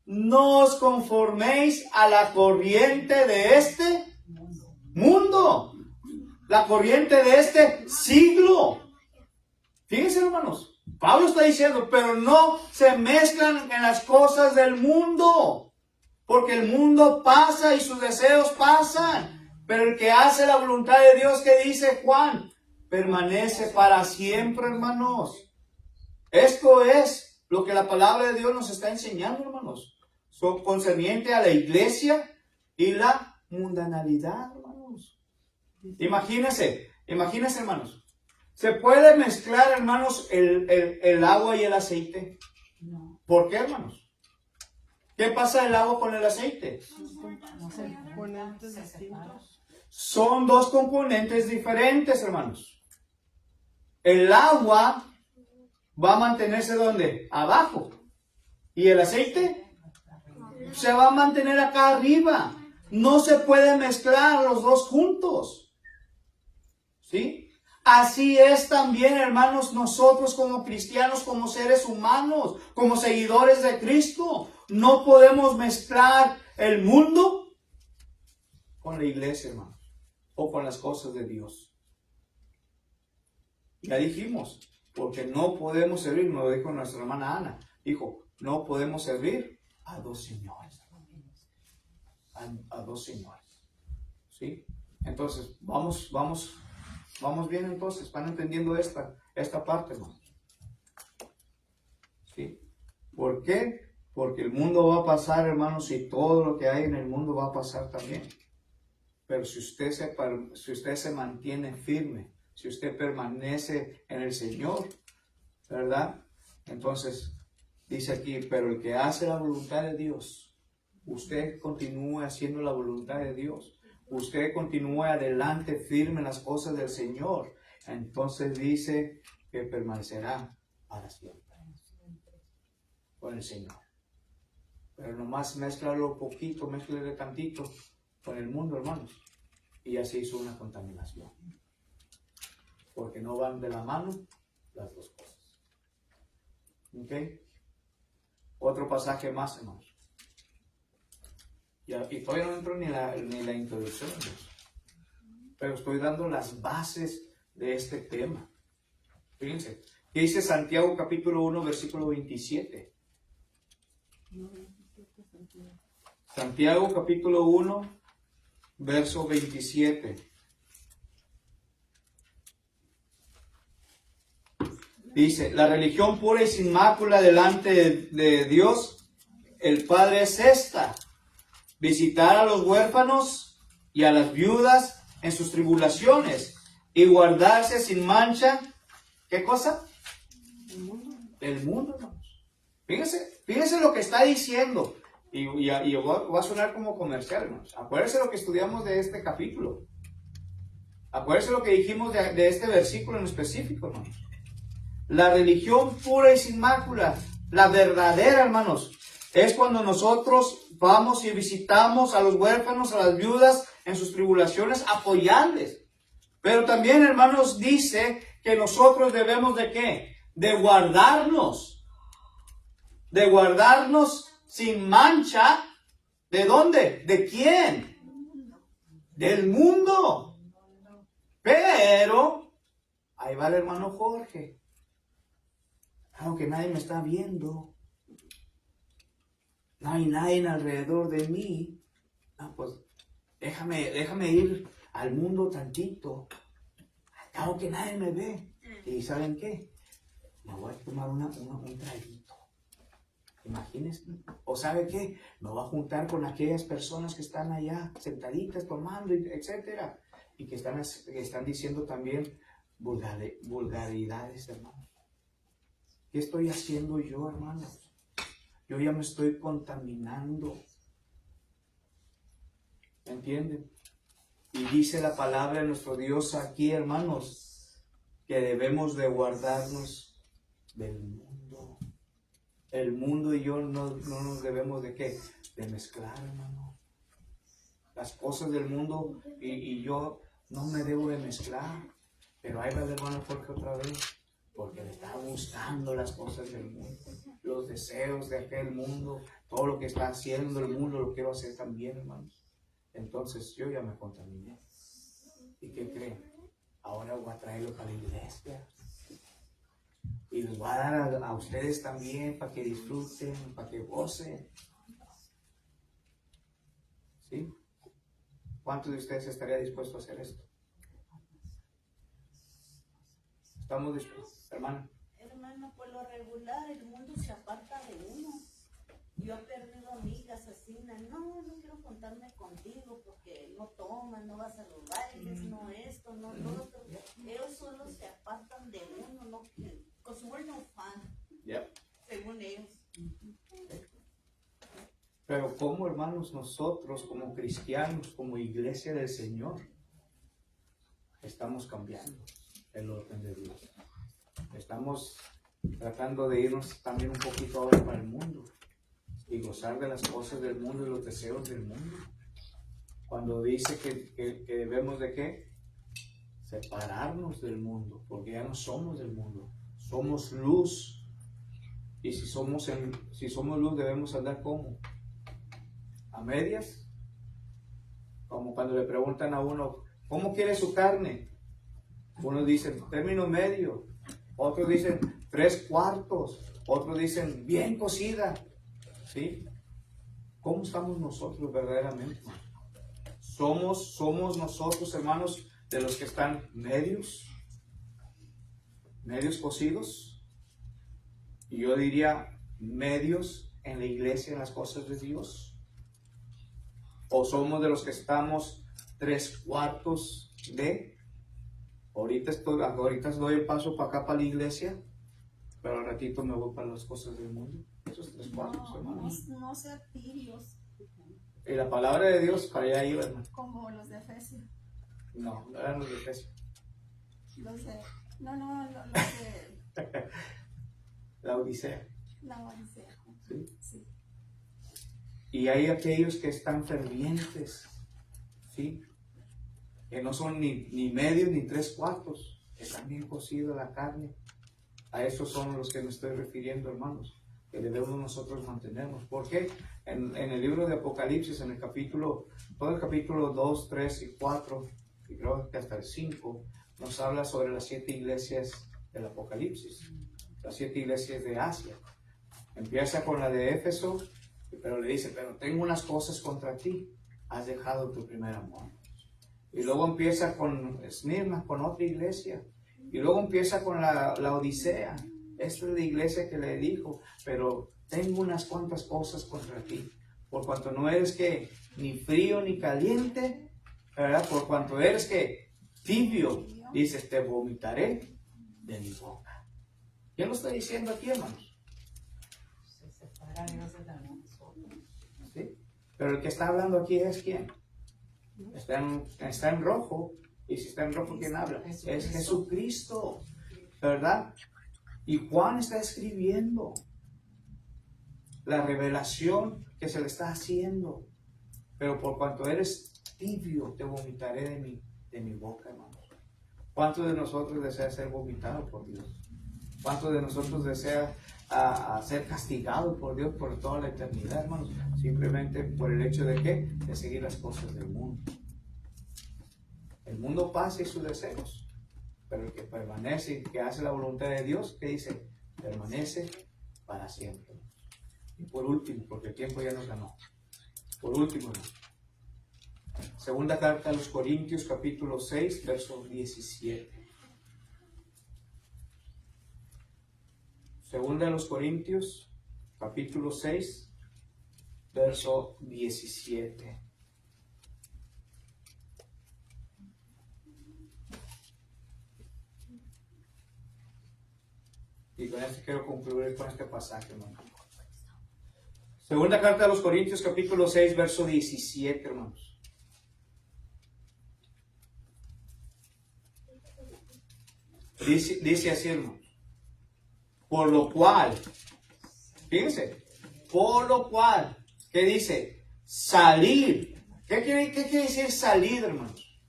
no os conforméis a la corriente de este mundo, la corriente de este siglo. Fíjense, hermanos, Pablo está diciendo, pero no se mezclan en las cosas del mundo, porque el mundo pasa y sus deseos pasan. Pero el que hace la voluntad de Dios, que dice Juan, permanece para siempre, hermanos. Esto es lo que la palabra de Dios nos está enseñando, hermanos. Concerniente a la iglesia y la mundanalidad, hermanos. Imagínense, hermanos. ¿Se puede mezclar, hermanos, el agua y el aceite? No. ¿Por qué, hermanos? ¿Qué pasa el agua con el aceite? Componentes distintos. Son dos componentes diferentes, hermanos. El agua va a mantenerse ¿dónde? Abajo. ¿Y el aceite? Se va a mantener acá arriba. No se puede mezclar los dos juntos. ¿Sí? Así es también, hermanos, nosotros como cristianos, como seres humanos, como seguidores de Cristo. No podemos mezclar el mundo con la iglesia, hermanos, o con las cosas de Dios. Ya dijimos, porque no podemos servir, nos lo dijo nuestra hermana Ana, dijo, no podemos servir a dos señores. A dos señores. ¿Sí? Entonces, vamos bien entonces, van entendiendo esta parte, hermanos. ¿Sí? ¿Por qué? Porque el mundo va a pasar, hermanos, y todo lo que hay en el mundo va a pasar también. Pero si usted se mantiene firme, si usted permanece en el Señor, ¿verdad? Entonces, dice aquí, pero el que hace la voluntad de Dios, usted continúe haciendo la voluntad de Dios. Usted continúe adelante firme en las cosas del Señor. Entonces dice que permanecerá para siempre con el Señor. Pero nomás mezclarlo poquito, mezclarlo tantito con el mundo, hermanos. Y así hizo una contaminación. Porque no van de la mano las dos cosas. ¿Ok? Otro pasaje más, hermanos. Y todavía no entro ni la introducción, pero estoy dando las bases de este tema. Fíjense, ¿qué dice Santiago capítulo 1, versículo 27? Santiago capítulo 1, verso 27. Dice, la religión pura y sin mácula delante de Dios, el Padre es esta: visitar a los huérfanos y a las viudas en sus tribulaciones y guardarse sin mancha. ¿Qué cosa? El mundo, hermanos. Fíjense lo que está diciendo. Y va a sonar como comercial, hermanos. Acuérdense lo que estudiamos de este capítulo. Acuérdense lo que dijimos de este versículo en específico, hermanos. La religión pura y sin mácula, la verdadera, hermanos, es cuando nosotros vamos y visitamos a los huérfanos, a las viudas en sus tribulaciones, apoyarles. Pero también, hermanos, dice que nosotros debemos ¿de qué? De guardarnos sin mancha. ¿De dónde? ¿De quién? Del mundo. Pero ahí va el hermano Jorge. Aunque nadie me está viendo, no hay nadie alrededor de mí, pues déjame ir al mundo tantito, aunque nadie me ve. ¿Y saben qué? Me voy a tomar un traguito. Imagínense. ¿O sabe qué? Me voy a juntar con aquellas personas que están allá sentaditas tomando, etcétera, y que están diciendo también vulgaridades, hermanos. ¿Qué estoy haciendo yo, hermanos? Yo ya me estoy contaminando. ¿Me entienden? Y dice la palabra de nuestro Dios aquí, hermanos, que debemos de guardarnos del mundo. El mundo y yo no nos debemos de ¿qué? De mezclar, hermano. Las cosas del mundo y yo no me debo de mezclar. Pero ahí va el hermano Jorge otra vez. Porque le está gustando las cosas del mundo, los deseos de aquel mundo, todo lo que está haciendo el mundo lo quiero hacer también, hermanos. Entonces yo ya me contaminé. ¿Y qué creen? Ahora voy a traerlo para la iglesia. Y los voy a dar a ustedes también para que disfruten, para que gocen. ¿Sí? ¿Cuántos de ustedes estarían dispuestos a hacer esto? ¿Estamos dispuestos, hermano? Hermano, por lo regular el mundo se aparta de uno. Yo he perdido amigas así, no quiero contarme contigo porque no tomas, no vas a los bailes, no esto, no lo otro. Ellos solo se apartan de uno, no quieren. Because we're no fun, según ellos. Pero como hermanos, nosotros como cristianos, como iglesia del Señor, estamos cambiando el orden de Dios. Estamos tratando de irnos también un poquito ahora para el mundo y gozar de las cosas del mundo y los deseos del mundo. Cuando dice que debemos de ¿qué? separarnos del mundo, porque ya no somos del mundo, somos luz. Y si somos luz, debemos andar ¿cómo? ¿A medias? Como cuando le preguntan a uno, ¿cómo quiere su carne? Unos dicen término medio, otros dicen 3/4, otros dicen bien cocida. ¿Sí? ¿Cómo estamos nosotros verdaderamente? ¿Somos nosotros, hermanos, de los que están medios cocidos? Y yo diría medios en la iglesia, en las cosas de Dios. ¿O somos de los que estamos 3/4 de? Ahorita doy el paso para acá, para la iglesia, pero al ratito me voy para las cosas del mundo. Esos 3/4, hermanos. No ser tibios Y la palabra de Dios para allá iba, hermano. como los de Efesios. No eran los de Efesios. Los de La Odisea. la Odisea. ¿Sí? Sí. Y hay aquellos que están fervientes, ¿sí? Que no son ni medios ni 3/4, que están bien cocidos la carne. A esos son los que me estoy refiriendo, hermanos, que debemos nosotros mantenernos. Porque en el libro de Apocalipsis, en todo el capítulo 2, 3 y 4, y creo que hasta el 5, nos habla sobre las 7 iglesias del Apocalipsis, las 7 iglesias de Asia. Empieza con la de Éfeso, pero le dice, pero tengo unas cosas contra ti, has dejado tu primer amor. Y luego empieza con Esmirna, con otra iglesia. Y luego empieza con la Odisea. Esta es la iglesia que le dijo, pero tengo unas cuantas cosas contra ti. Por cuanto no eres que ni frío ni caliente, ¿verdad? Por cuanto eres que tibio, dices, te vomitaré de mi boca. ¿Quién lo está diciendo aquí, hermanos? Se separa Dios de nosotros. ¿Sí? Pero el que está hablando aquí es ¿quién? Está en rojo. Y si está en rojo, ¿quién habla? Es Jesucristo, ¿verdad? Y Juan está escribiendo la revelación que se le está haciendo. Pero por cuanto eres tibio, te vomitaré de mi boca, hermanos. ¿Cuántos de nosotros desea ser vomitado por Dios? ¿Cuántos de nosotros desea a ser castigado por Dios por toda la eternidad, hermanos? Simplemente por el hecho de ¿qué? De seguir las cosas del mundo. El mundo pasa y sus deseos, pero el que permanece y que hace la voluntad de Dios, ¿qué dice? Permanece para siempre. Y por último, porque el tiempo ya nos ganó. Por último, segunda carta a los Corintios, capítulo 6, verso 17. Segunda a los Corintios, capítulo 6, verso 17. Y con esto quiero concluir con este pasaje, hermano. Segunda carta a los Corintios, capítulo 6, verso 17, hermanos. Dice así, hermanos. Por lo cual, fíjense, por lo cual, ¿qué dice? Salir. ¿Qué quiere decir salir, hermanos?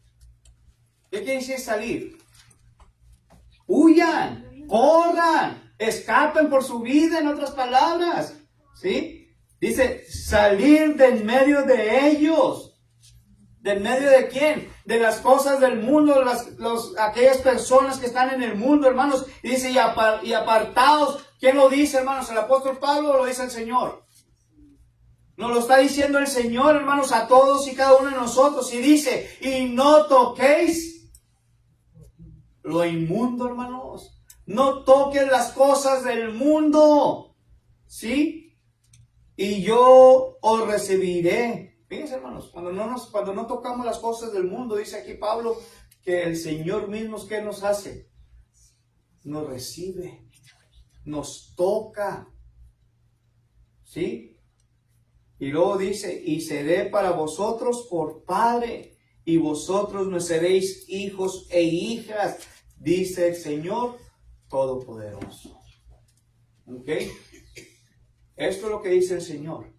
¿Qué quiere decir salir? Huyan, corran, escapen por su vida, en otras palabras. ¿Sí? Dice, salir del medio de ellos. ¿Del medio de quién? De las cosas del mundo, aquellas personas que están en el mundo, hermanos. Y dice, y apartados. ¿Quién lo dice, hermanos? ¿El apóstol Pablo o lo dice el Señor? Nos lo está diciendo el Señor, hermanos, a todos y cada uno de nosotros. Y dice, y no toquéis lo inmundo, hermanos. No toques las cosas del mundo. ¿Sí? Y yo os recibiré. Fíjense, hermanos, cuando no tocamos las cosas del mundo, dice aquí Pablo, que el Señor mismo, ¿qué nos hace? Nos recibe, nos toca. ¿Sí? Y luego dice, y seré para vosotros por Padre, y vosotros me seréis hijos e hijas, dice el Señor Todopoderoso. ¿Ok? Esto es lo que dice el Señor.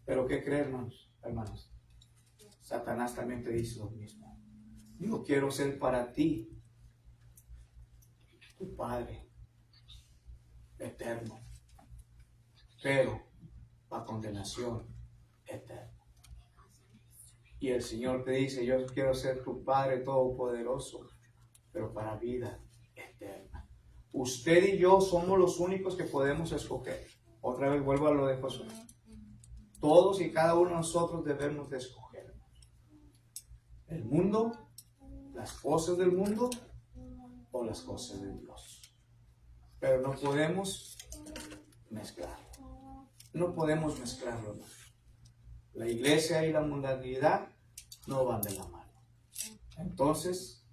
Pero ¿qué crees, hermanos? Satanás también te dice lo mismo. Yo quiero ser para ti tu Padre eterno, pero la condenación eterna. Y el Señor te dice, yo quiero ser tu Padre todopoderoso, pero para vida eterna. Usted y yo somos los únicos que podemos escoger. Otra vez vuelvo a lo de Josué. Todos y cada uno de nosotros debemos de escoger. El mundo, las cosas del mundo o las cosas de Dios. Pero no podemos mezclarlo. No podemos mezclarlo. La iglesia y la mundanalidad no van de la mano. Entonces,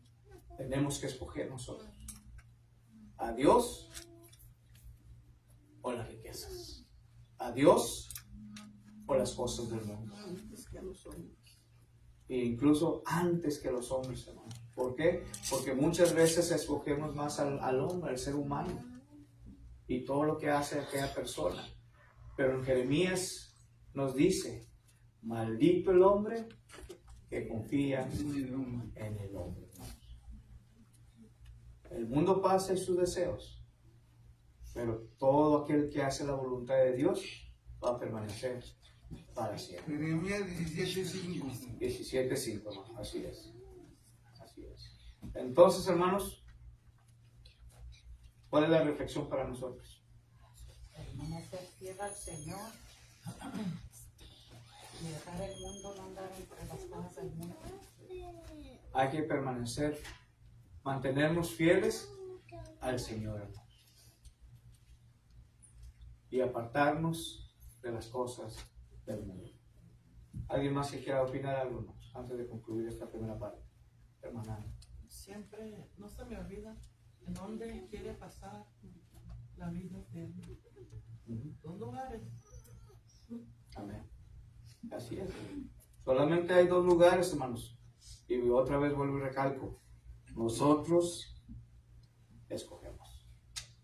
tenemos que escoger nosotros. ¿A Dios o las riquezas? ¿A Dios o las cosas del mundo? Antes que los hombres. E incluso antes que los hombres, hermano. ¿Por qué? Porque muchas veces escogemos más al hombre, al ser humano, y todo lo que hace aquella persona. Pero en Jeremías nos dice, maldito el hombre que confía en el hombre. El mundo pasa en sus deseos, pero todo aquel que hace la voluntad de Dios va a permanecer para siempre. Jeremías 17:5. 17:5, ¿no? Así es. Así es. Entonces, hermanos, ¿cuál es la reflexión para nosotros? Permanecer fiel al Señor y dejar el mundo, no andar entre las cosas del mundo. Hay que permanecer, mantenernos fieles al Señor, hermanos, y apartarnos de las cosas del mundo. ¿Alguien más que quiera opinar algo más antes de concluir esta primera parte? Hermana. Siempre, no se me olvida, en dónde quiere pasar la vida eterna. Dos lugares. Amén. Así es. Solamente hay dos lugares, hermanos. Y otra vez vuelvo y recalco. Nosotros escogemos.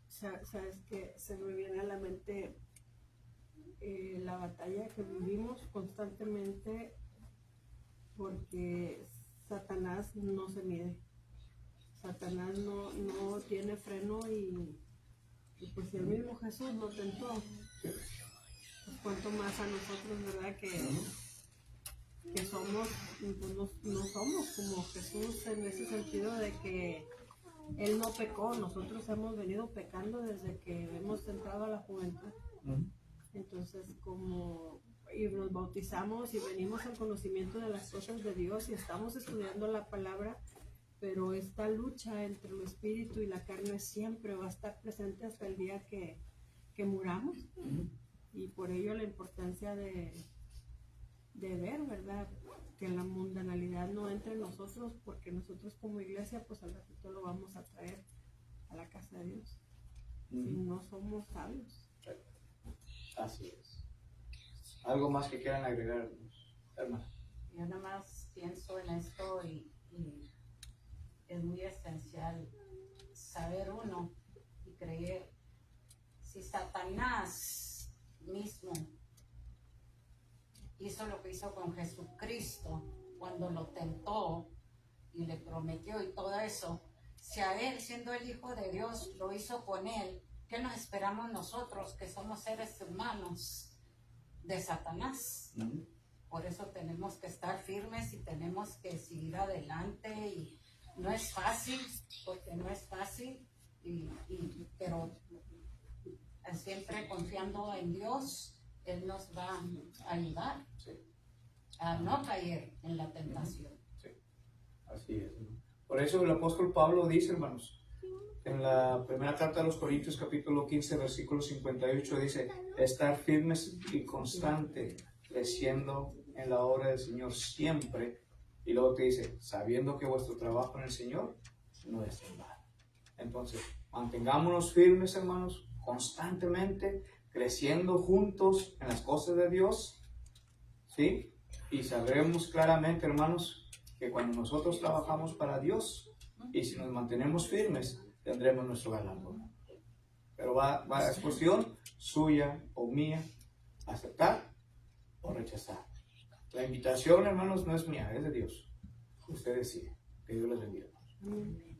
Sabes que se me viene a la mente la batalla que vivimos constantemente, porque Satanás no se mide. Satanás no tiene freno y pues si el mismo Jesús lo tentó, pues cuanto más a nosotros, ¿verdad? Que somos, pues no somos como Jesús en ese sentido de que Él no pecó. Nosotros hemos venido pecando desde que hemos entrado a la juventud. Entonces, y nos bautizamos y venimos al conocimiento de las cosas de Dios y estamos estudiando la palabra, pero esta lucha entre el espíritu y la carne siempre va a estar presente hasta el día que muramos. Y por ello la importancia de ver, ¿verdad?, que la mundanalidad no entre en nosotros, porque nosotros como iglesia pues al ratito lo vamos a traer a la casa de Dios si no somos sabios. Así es. ¿Algo más que quieran agregar, hermano? Yo nada más pienso en esto y es muy esencial saber uno y creer. Si Satanás mismo hizo lo que hizo con Jesucristo cuando lo tentó y le prometió y todo eso, si a él, siendo el Hijo de Dios, lo hizo con él, ¿qué nos esperamos nosotros, que somos seres humanos de Satanás? Por eso tenemos que estar firmes y tenemos que seguir adelante, y no es fácil, porque no es fácil, pero siempre confiando en Dios, Él nos va a ayudar a no caer en la tentación. Sí. Así es, ¿no? Por eso el apóstol Pablo dice, hermanos, en la primera carta de los Corintios, capítulo 15, versículo 58, dice, estar firmes y constante, creciendo en la obra del Señor siempre. Y luego te dice, sabiendo que vuestro trabajo en el Señor no es en vano. Entonces, mantengámonos firmes, hermanos, constantemente, creciendo juntos en las cosas de Dios, ¿sí? Y sabremos claramente, hermanos, que cuando nosotros trabajamos para Dios y si nos mantenemos firmes, tendremos nuestro galardón. Pero es cuestión suya o mía aceptar o rechazar. La invitación, hermanos, no es mía, es de Dios. Usted decide. Que Dios les bendiga. Amén.